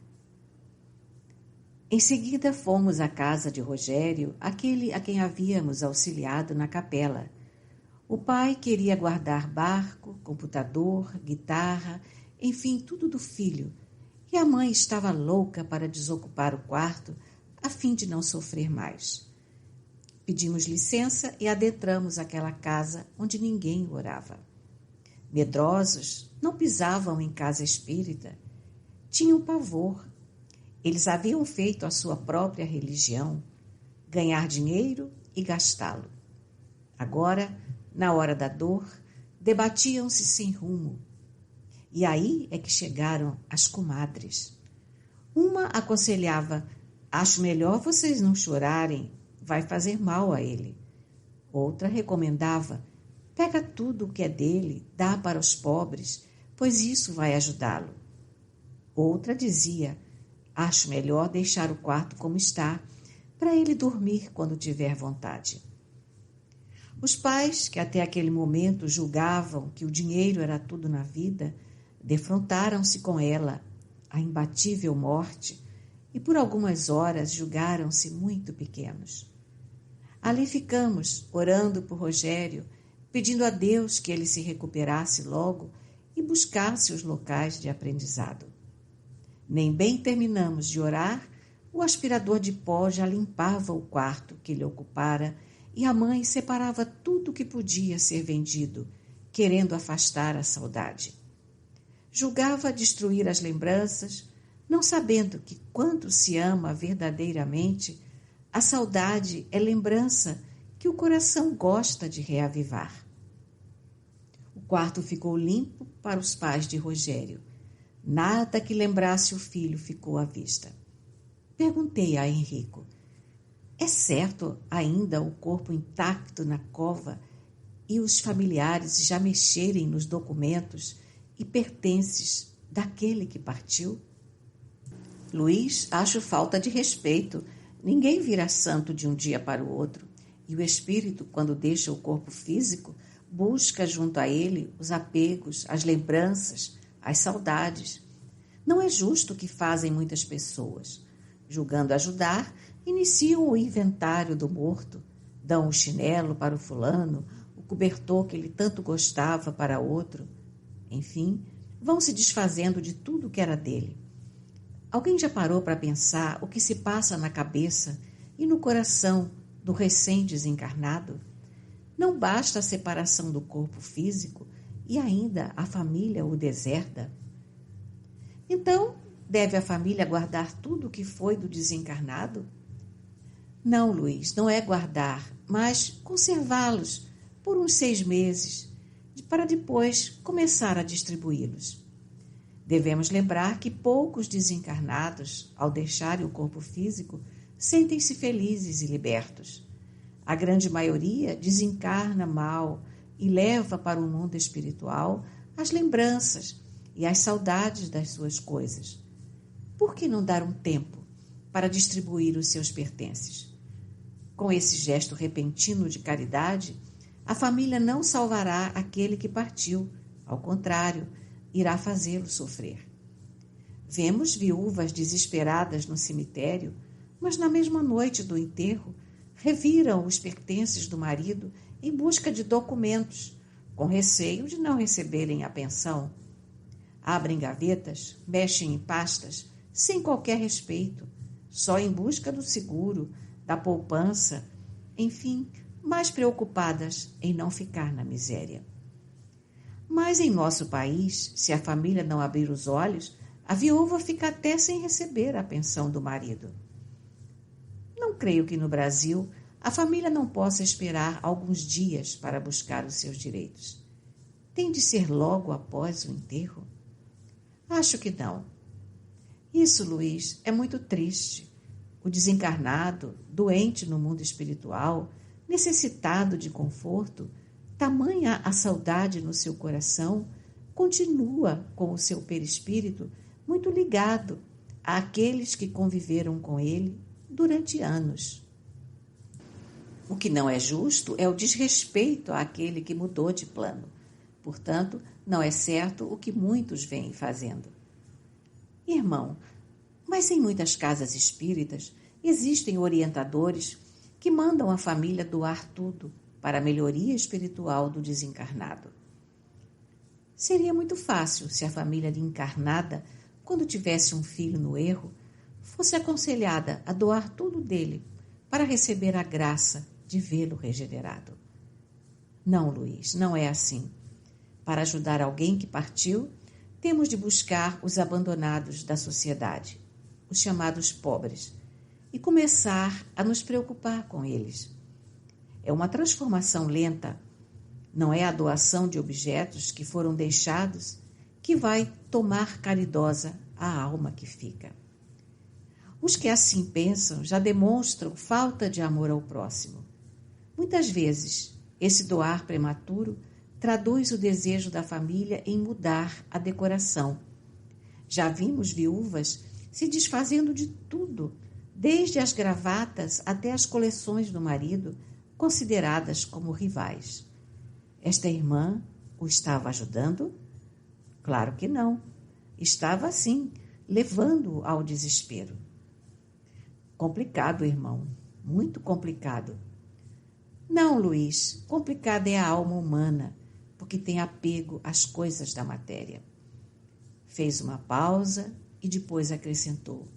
Em seguida fomos à casa de Rogério, aquele a quem havíamos auxiliado na capela. O pai queria guardar barco, computador, guitarra, enfim, tudo do filho, e a mãe estava louca para desocupar o quarto a fim de não sofrer mais. Pedimos licença e adentramos aquela casa onde ninguém orava. Medrosos, não pisavam em casa espírita. Tinham pavor. Eles haviam feito a sua própria religião, ganhar dinheiro e gastá-lo. Agora, na hora da dor, debatiam-se sem rumo. E aí é que chegaram as comadres. Uma aconselhava: acho melhor vocês não chorarem, vai fazer mal a ele. Outra recomendava: pega tudo o que é dele, dá para os pobres, pois isso vai ajudá-lo. Outra dizia: acho melhor deixar o quarto como está, para ele dormir quando tiver vontade. Os pais, que até aquele momento julgavam que o dinheiro era tudo na vida, defrontaram-se com ela, a imbatível morte, e por algumas horas julgaram-se muito pequenos. Ali ficamos, orando por Rogério, pedindo a Deus que ele se recuperasse logo e buscasse os locais de aprendizado. Nem bem terminamos de orar, o aspirador de pó já limpava o quarto que lhe ocupara e a mãe separava tudo que podia ser vendido, querendo afastar a saudade. Julgava destruir as lembranças, não sabendo que, quando se ama verdadeiramente, a saudade é lembrança que o coração gosta de reavivar. O quarto ficou limpo para os pais de Rogério. Nada que lembrasse o filho ficou à vista. Perguntei a Enrico: é certo ainda o corpo intacto na cova e os familiares já mexerem nos documentos e pertences daquele que partiu? Luiz, acho falta de respeito. Ninguém vira santo de um dia para o outro. E o espírito, quando deixa o corpo físico, busca junto a ele os apegos, as lembranças, as saudades. Não é justo o que fazem muitas pessoas. Julgando ajudar, iniciam o inventário do morto, dão o chinelo para o fulano, o cobertor que ele tanto gostava para outro. Enfim, vão se desfazendo de tudo que era dele. Alguém já parou para pensar o que se passa na cabeça e no coração do recém-desencarnado? Não basta a separação do corpo físico e ainda a família o deserda. Então, deve a família guardar tudo o que foi do desencarnado? Não, Luiz, não é guardar, mas conservá-los por uns 6 meses, para depois começar a distribuí-los. Devemos lembrar que poucos desencarnados, ao deixarem o corpo físico, sentem-se felizes e libertos. A grande maioria desencarna mal e leva para o mundo espiritual as lembranças e as saudades das suas coisas. Por que não dar um tempo para distribuir os seus pertences? Com esse gesto repentino de caridade, a família não salvará aquele que partiu, ao contrário, irá fazê-lo sofrer. Vemos viúvas desesperadas no cemitério, mas na mesma noite do enterro, reviram os pertences do marido em busca de documentos, com receio de não receberem a pensão. Abrem gavetas, mexem em pastas, sem qualquer respeito, só em busca do seguro, da poupança, enfim, mais preocupadas em não ficar na miséria. Mas em nosso país, se a família não abrir os olhos, a viúva fica até sem receber a pensão do marido. Não creio que no Brasil a família não possa esperar alguns dias para buscar os seus direitos. Tem de ser logo após o enterro? Acho que não. Isso, Luiz, é muito triste. O desencarnado, doente no mundo espiritual, necessitado de conforto, tamanha a saudade no seu coração, continua com o seu perispírito muito ligado àqueles que conviveram com ele durante anos. O que não é justo é o desrespeito àquele que mudou de plano. Portanto, não é certo o que muitos vêm fazendo. Irmão, mas em muitas casas espíritas existem orientadores que mandam a família doar tudo para a melhoria espiritual do desencarnado. Seria muito fácil se a família encarnada, quando tivesse um filho no erro, fosse aconselhada a doar tudo dele para receber a graça de vê-lo regenerado. Não, Luiz, não é assim. Para ajudar alguém que partiu, temos de buscar os abandonados da sociedade, os chamados pobres, e começar a nos preocupar com eles. É uma transformação lenta. Não é a doação de objetos que foram deixados que vai tomar caridosa a alma que fica. Os que assim pensam já demonstram falta de amor ao próximo. Muitas vezes, esse doar prematuro traduz o desejo da família em mudar a decoração. Já vimos viúvas se desfazendo de tudo, desde as gravatas até as coleções do marido, consideradas como rivais. Esta irmã o estava ajudando? Claro que não. Estava, sim, levando-o ao desespero. Complicado, irmão. Muito complicado. Não, Luiz, complicada é a alma humana, porque tem apego às coisas da matéria. Fez uma pausa e depois acrescentou: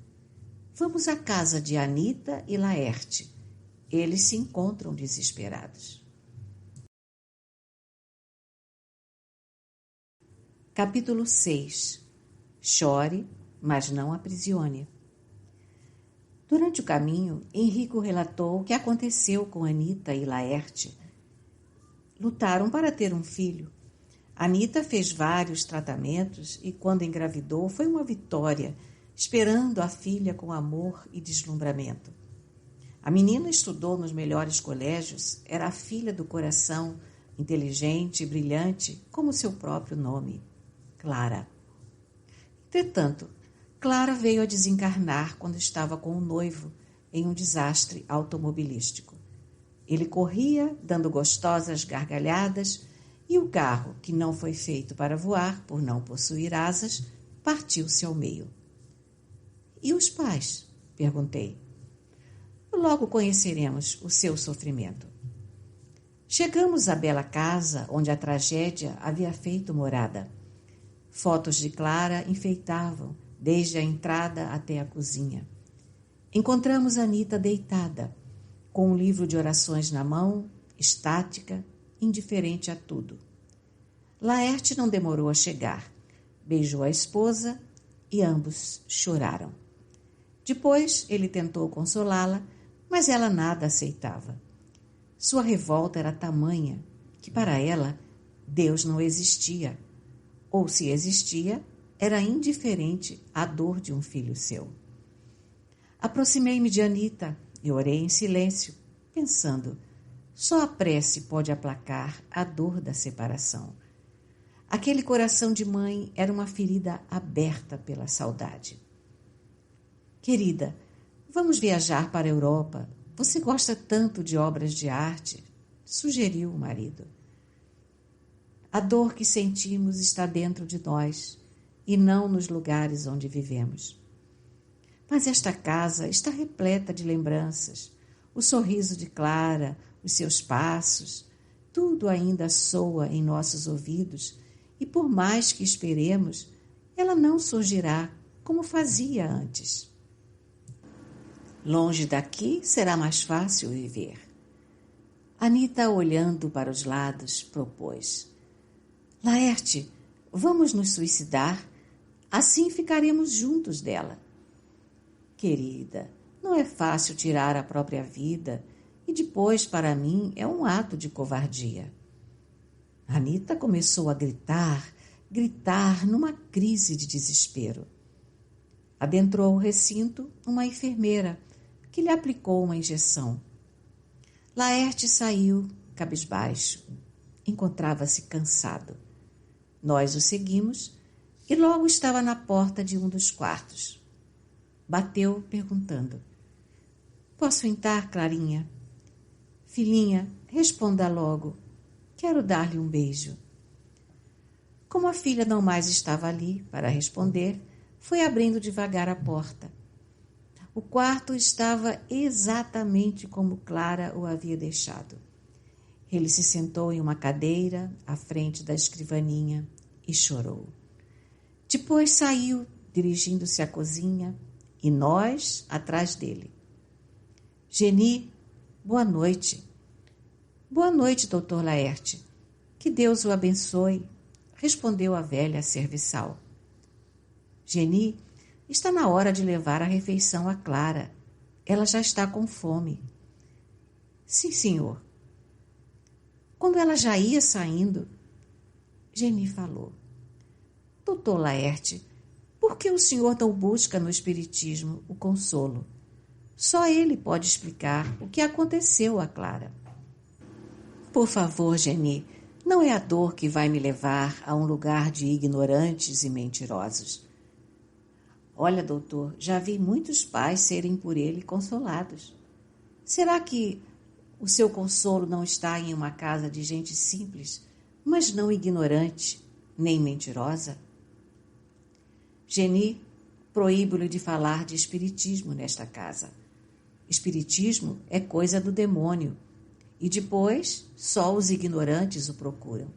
vamos à casa de Anita e Laerte. Eles se encontram desesperados. Capítulo 6. Chore, mas não aprisione. Durante o caminho, Henrico relatou o que aconteceu com Anita e Laerte. Lutaram para ter um filho. Anita fez vários tratamentos e, quando engravidou, foi uma vitória, esperando a filha com amor e deslumbramento. A menina estudou nos melhores colégios, era a filha do coração, inteligente e brilhante, como seu próprio nome, Clara. Entretanto, Clara veio a desencarnar quando estava com o noivo em um desastre automobilístico. Ele corria, dando gostosas gargalhadas, e o carro, que não foi feito para voar por não possuir asas, partiu-se ao meio. E os pais? Perguntei. Logo conheceremos o seu sofrimento. Chegamos à bela casa onde a tragédia havia feito morada. Fotos de Clara enfeitavam, desde a entrada até a cozinha. Encontramos Anita deitada, com um livro de orações na mão, estática, indiferente a tudo. Laerte não demorou a chegar. Beijou a esposa e ambos choraram. Depois ele tentou consolá-la, mas ela nada aceitava. Sua revolta era tamanha que, para ela, Deus não existia, ou, se existia, era indiferente à dor de um filho seu. Aproximei-me de Anita e orei em silêncio, pensando: só a prece pode aplacar a dor da separação. Aquele coração de mãe era uma ferida aberta pela saudade. Querida, vamos viajar para a Europa. Você gosta tanto de obras de arte, sugeriu o marido. A dor que sentimos está dentro de nós e não nos lugares onde vivemos. Mas esta casa está repleta de lembranças. O sorriso de Clara, os seus passos, tudo ainda soa em nossos ouvidos e, por mais que esperemos, ela não surgirá como fazia antes. Longe daqui será mais fácil viver. Anita, olhando para os lados, propôs: Laerte, vamos nos suicidar? Assim ficaremos juntos dela. Querida, não é fácil tirar a própria vida e depois, para mim, é um ato de covardia. Anita começou a gritar numa crise de desespero. Adentrou o recinto uma enfermeira que lhe aplicou uma injeção. Laerte saiu cabisbaixo. Encontrava-se cansado. Nós o seguimos e logo estava na porta de um dos quartos. Bateu perguntando: Posso entrar, Clarinha? Filhinha, responda logo. Quero dar-lhe um beijo. Como a filha não mais estava ali para responder, foi abrindo devagar a porta. O quarto estava exatamente como Clara o havia deixado. Ele se sentou em uma cadeira à frente da escrivaninha e chorou. Depois saiu, dirigindo-se à cozinha, e nós atrás dele. Geni, boa noite. Boa noite, doutor Laerte. Que Deus o abençoe, respondeu a velha serviçal. Geni, está na hora de levar a refeição a Clara. Ela já está com fome. Sim, senhor. Quando ela já ia saindo, Geni falou: Doutor Laerte, por que o senhor não busca no Espiritismo o consolo? Só ele pode explicar o que aconteceu a Clara. Por favor, Geni, não é a dor que vai me levar a um lugar de ignorantes e mentirosos. Olha, doutor, já vi muitos pais serem por ele consolados. Será que o seu consolo não está em uma casa de gente simples, mas não ignorante nem mentirosa? Geni, proíbo-lhe de falar de espiritismo nesta casa. Espiritismo é coisa do demônio, e depois só os ignorantes o procuram.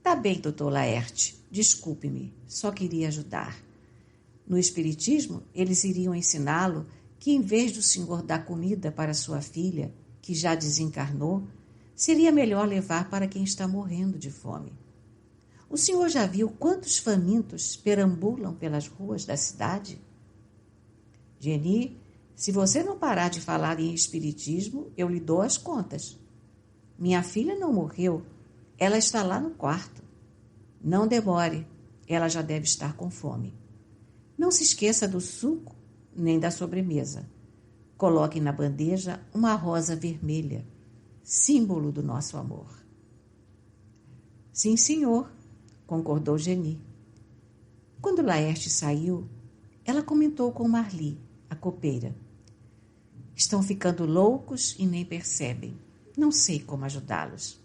Tá bem, doutor Laerte, desculpe-me, só queria ajudar. No espiritismo, eles iriam ensiná-lo que, em vez do senhor dar comida para sua filha, que já desencarnou, seria melhor levar para quem está morrendo de fome. O senhor já viu quantos famintos perambulam pelas ruas da cidade? Geni, se você não parar de falar em espiritismo, eu lhe dou as contas. Minha filha não morreu, ela está lá no quarto. Não demore, ela já deve estar com fome. Não se esqueça do suco nem da sobremesa. Coloque na bandeja uma rosa vermelha, símbolo do nosso amor. Sim, senhor, concordou Geni. Quando Laerte saiu, ela comentou com Marli, a copeira. Estão ficando loucos e nem percebem. Não sei como ajudá-los.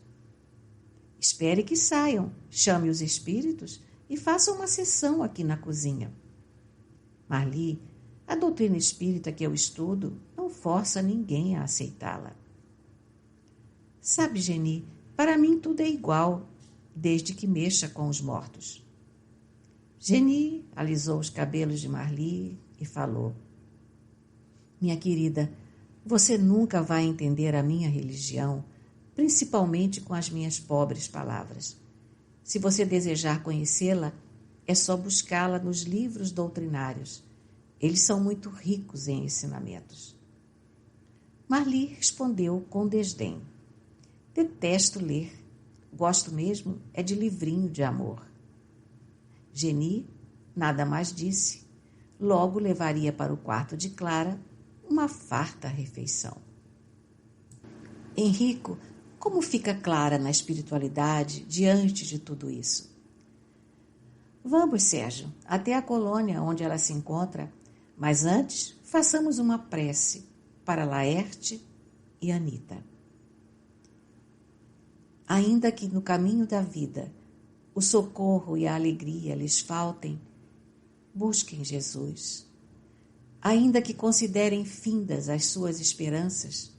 Espere que saiam, chame os espíritos e faça uma sessão aqui na cozinha. Marli, a doutrina espírita que eu estudo não força ninguém a aceitá-la. Sabe, Geni, para mim tudo é igual, desde que mexa com os mortos. Geni alisou os cabelos de Marli e falou: Minha querida, você nunca vai entender a minha religião, principalmente com as minhas pobres palavras. Se você desejar conhecê-la, é só buscá-la nos livros doutrinários. Eles são muito ricos em ensinamentos. Marli respondeu com desdém. Detesto ler. Gosto mesmo é de livrinho de amor. Geni nada mais disse. Logo levaria para o quarto de Clara uma farta refeição. Henrico, como fica Clara na espiritualidade diante de tudo isso? Vamos, Sérgio, até a colônia onde ela se encontra, mas antes façamos uma prece para Laerte e Anita. Ainda que no caminho da vida o socorro e a alegria lhes faltem, busquem Jesus. Ainda que considerem findas as suas esperanças,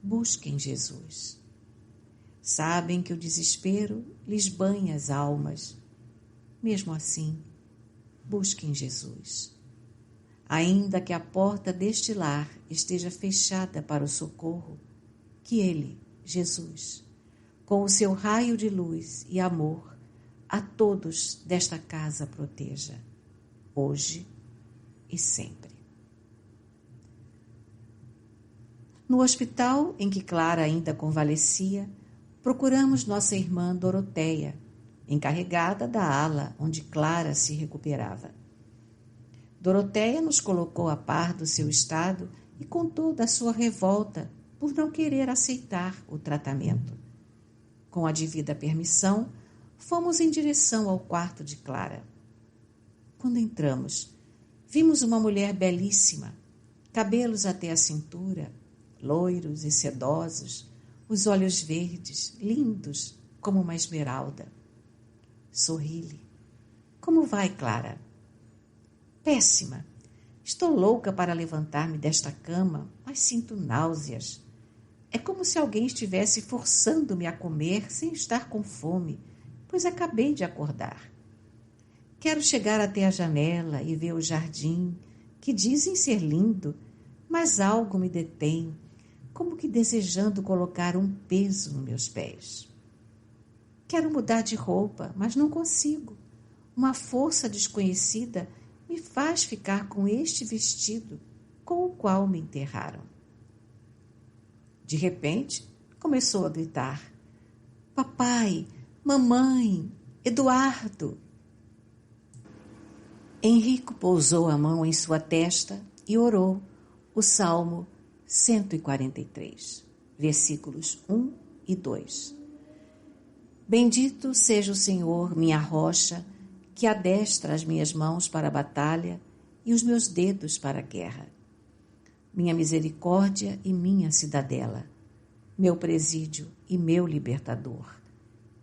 busquem Jesus. Sabem que o desespero lhes banha as almas. Mesmo assim, busquem Jesus. Ainda que a porta deste lar esteja fechada para o socorro, que Ele, Jesus, com o seu raio de luz e amor, a todos desta casa proteja, hoje e sempre. No hospital em que Clara ainda convalescia, procuramos nossa irmã Doroteia, encarregada da ala onde Clara se recuperava. Doroteia nos colocou a par do seu estado e contou da sua revolta por não querer aceitar o tratamento. Com a devida permissão, fomos em direção ao quarto de Clara. Quando entramos, vimos uma mulher belíssima, cabelos até a cintura, loiros e sedosos, os olhos verdes, lindos como uma esmeralda. Sorri-lhe. Como vai, Clara? Péssima. Estou louca para levantar-me desta cama, mas sinto náuseas. É como se alguém estivesse forçando-me a comer sem estar com fome, pois acabei de acordar. Quero chegar até a janela e ver o jardim, que dizem ser lindo, mas algo me detém, como que desejando colocar um peso nos meus pés. Quero mudar de roupa, mas não consigo. Uma força desconhecida me faz ficar com este vestido com o qual me enterraram. De repente, começou a gritar: Papai, mamãe, Eduardo! Henrico pousou a mão em sua testa e orou o Salmo 143, versículos 1 e 2. Bendito seja o Senhor, minha rocha, que adestra as minhas mãos para a batalha e os meus dedos para a guerra. Minha misericórdia e minha cidadela, meu presídio e meu libertador,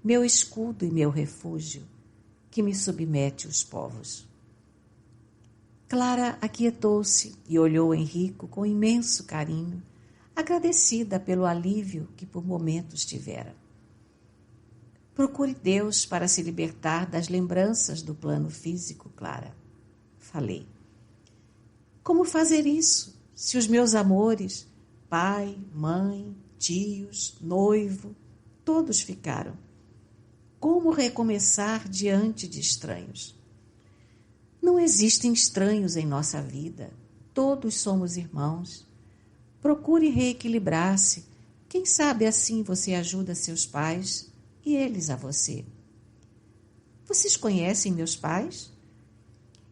meu escudo e meu refúgio, que me submete os povos. Clara aquietou-se e olhou Henrico com imenso carinho, agradecida pelo alívio que por momentos tivera. Procure Deus para se libertar das lembranças do plano físico, Clara. Falei. Como fazer isso, se os meus amores, pai, mãe, tios, noivo, todos ficaram? Como recomeçar diante de estranhos? Não existem estranhos em nossa vida. Todos somos irmãos. Procure reequilibrar-se. Quem sabe assim você ajuda seus pais e eles a você. Vocês conhecem meus pais?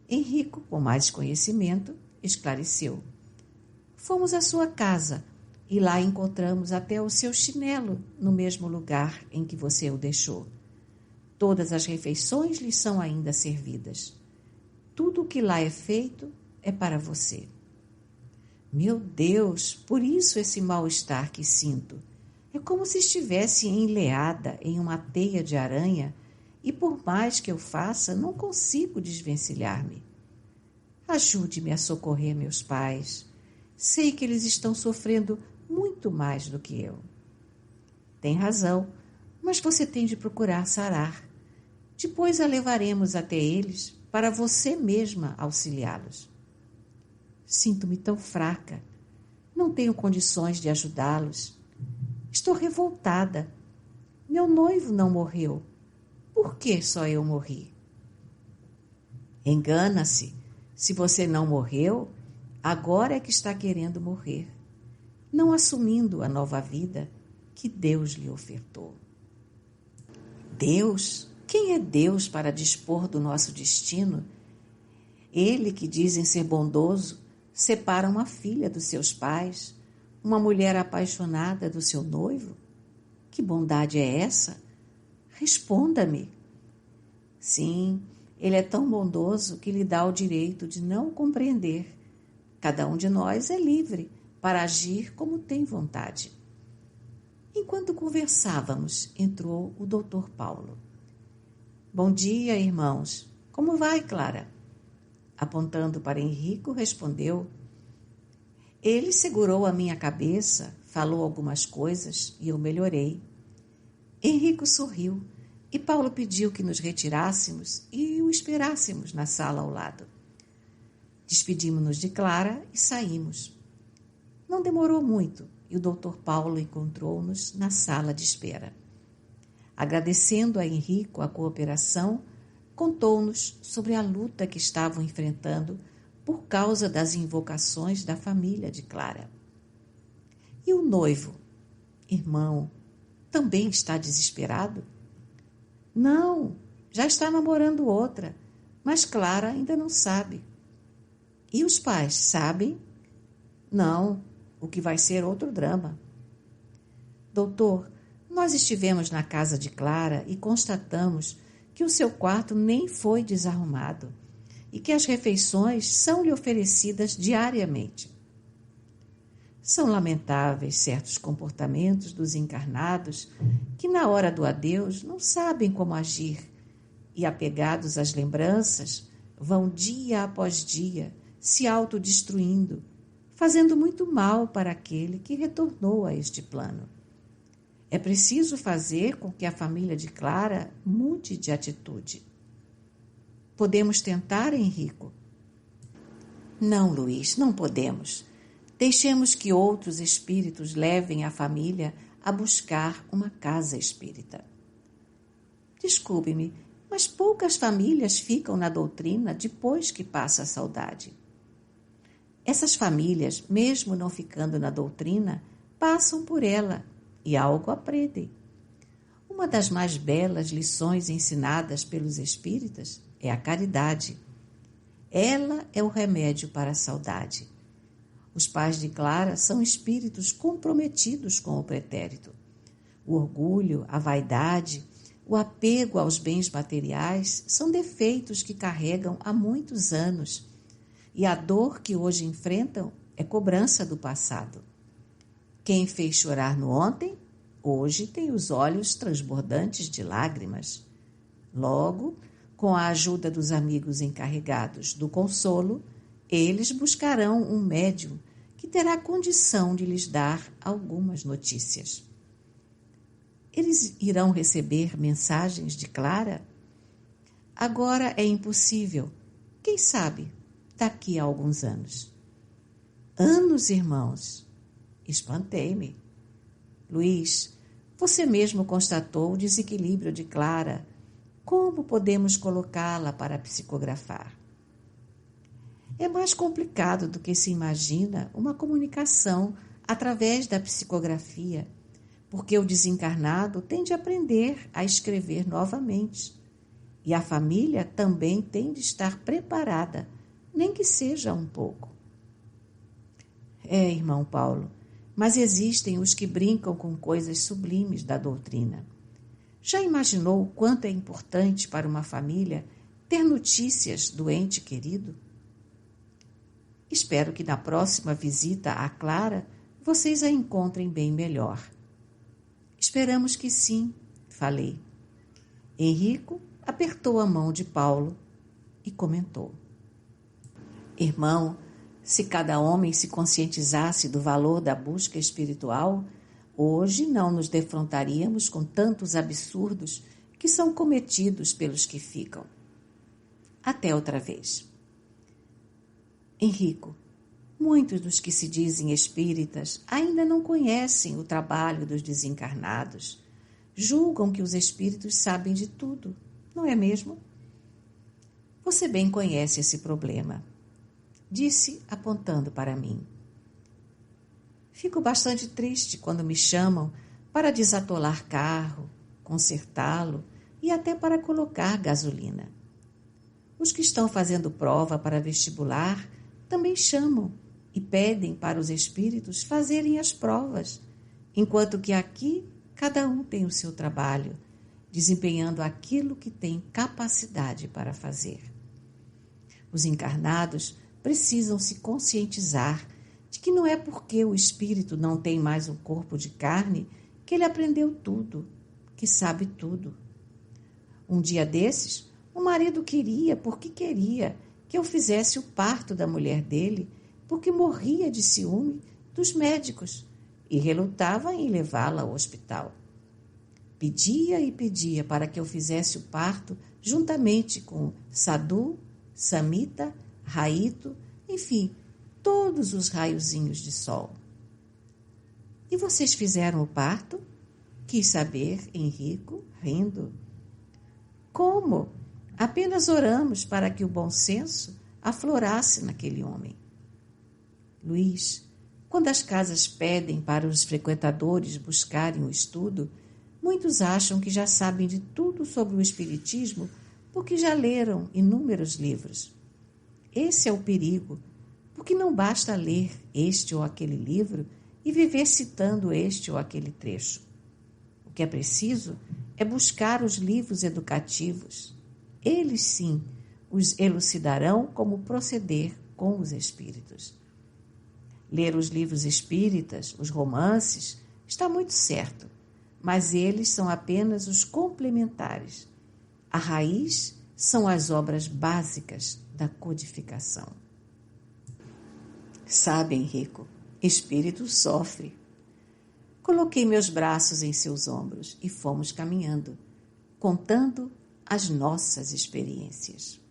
Henrico, com mais conhecimento, esclareceu. Fomos à sua casa e lá encontramos até o seu chinelo no mesmo lugar em que você o deixou. Todas as refeições lhe são ainda servidas. Tudo o que lá é feito é para você. Meu Deus, por isso esse mal-estar que sinto. É como se estivesse enleada em uma teia de aranha e por mais que eu faça, não consigo desvencilhar-me. Ajude-me a socorrer meus pais. Sei que eles estão sofrendo muito mais do que eu. Tem razão, mas você tem de procurar sarar. Depois a levaremos até eles para você mesma auxiliá-los. Sinto-me tão fraca. Não tenho condições de ajudá-los. Estou revoltada. Meu noivo não morreu. Por que só eu morri? Engana-se. Se você não morreu, agora é que está querendo morrer, não assumindo a nova vida que Deus lhe ofertou. Deus? Quem é Deus para dispor do nosso destino? Ele que dizem ser bondoso, separa uma filha dos seus pais, uma mulher apaixonada do seu noivo? Que bondade é essa? Responda-me. Sim, ele é tão bondoso que lhe dá o direito de não compreender. Cada um de nós é livre para agir como tem vontade. Enquanto conversávamos, entrou o Dr. Paulo. Bom dia, irmãos. Como vai, Clara? Apontando para Henrico, respondeu. Ele segurou a minha cabeça, falou algumas coisas e eu melhorei. Henrico sorriu e Paulo pediu que nos retirássemos e o esperássemos na sala ao lado. Despedimos-nos de Clara e saímos. Não demorou muito e o Dr. Paulo encontrou-nos na sala de espera. Agradecendo a Henrico a cooperação, contou-nos sobre a luta que estavam enfrentando por causa das invocações da família de Clara. E o noivo, irmão, também está desesperado? Não, já está namorando outra, mas Clara ainda não sabe. E os pais sabem? Não, o que vai ser outro drama. Doutor, nós estivemos na casa de Clara e constatamos que o seu quarto nem foi desarrumado e que as refeições são-lhe oferecidas diariamente. São lamentáveis certos comportamentos dos encarnados que, na hora do adeus, não sabem como agir e, apegados às lembranças, vão dia após dia se autodestruindo, fazendo muito mal para aquele que retornou a este plano. É preciso fazer com que a família de Clara mude de atitude. Podemos tentar, Henrico? Não, Luiz, não podemos. Deixemos que outros espíritos levem a família a buscar uma casa espírita. Desculpe-me, mas poucas famílias ficam na doutrina depois que passa a saudade. Essas famílias, mesmo não ficando na doutrina, passam por ela e algo aprendem. Uma das mais belas lições ensinadas pelos espíritas é a caridade. Ela é o remédio para a saudade. Os pais de Clara são espíritos comprometidos com o pretérito. O orgulho, a vaidade, o apego aos bens materiais são defeitos que carregam há muitos anos, e a dor que hoje enfrentam é cobrança do passado. Quem fez chorar no ontem, hoje tem os olhos transbordantes de lágrimas. Logo, com a ajuda dos amigos encarregados do consolo, eles buscarão um médium que terá condição de lhes dar algumas notícias. Eles irão receber mensagens de Clara? Agora é impossível. Quem sabe, daqui a alguns anos. Anos, irmãos? Espantei-me. Luiz, você mesmo constatou o desequilíbrio de Clara. Como podemos colocá-la para psicografar? É mais complicado do que se imagina uma comunicação através da psicografia, porque o desencarnado tem de aprender a escrever novamente. E a família também tem de estar preparada, nem que seja um pouco. Irmão Paulo, mas existem os que brincam com coisas sublimes da doutrina. Já imaginou o quanto é importante para uma família ter notícias do ente querido? Espero que na próxima visita à Clara vocês a encontrem bem melhor. Esperamos que sim, falei. Henrico apertou a mão de Paulo e comentou. Irmão, se cada homem se conscientizasse do valor da busca espiritual, hoje não nos defrontaríamos com tantos absurdos que são cometidos pelos que ficam. Até outra vez. Henrico, muitos dos que se dizem espíritas ainda não conhecem o trabalho dos desencarnados. Julgam que os espíritos sabem de tudo, não é mesmo? Você bem conhece esse problema, disse apontando para mim. Fico bastante triste quando me chamam para desatolar carro, consertá-lo e até para colocar gasolina. Os que estão fazendo prova para vestibular também chamam e pedem para os espíritos fazerem as provas, enquanto que aqui cada um tem o seu trabalho, desempenhando aquilo que tem capacidade para fazer. Os encarnados precisam se conscientizar de que não é porque o espírito não tem mais um corpo de carne que ele aprendeu tudo, que sabe tudo. Um dia desses, o marido queria, porque queria, que eu fizesse o parto da mulher dele, porque morria de ciúme dos médicos e relutava em levá-la ao hospital. Pedia e pedia para que eu fizesse o parto juntamente com Sadhu, Samita, Raito, enfim, todos os raiozinhos de sol. E vocês fizeram o parto? Quis saber, Henrico, morrendo? Como? Apenas oramos para que o bom senso aflorasse naquele homem. Luiz, quando as casas pedem para os frequentadores buscarem o estudo, muitos acham que já sabem de tudo sobre o espiritismo porque já leram inúmeros livros. Esse é o perigo, porque não basta ler este ou aquele livro e viver citando este ou aquele trecho. O que é preciso é buscar os livros educativos. Eles, sim, os elucidarão como proceder com os espíritos. Ler os livros espíritas, os romances, está muito certo, mas eles são apenas os complementares. A raiz são as obras básicas da codificação. Sabe, Henrico, espírito sofre. Coloquei meus braços em seus ombros e fomos caminhando, contando as nossas experiências.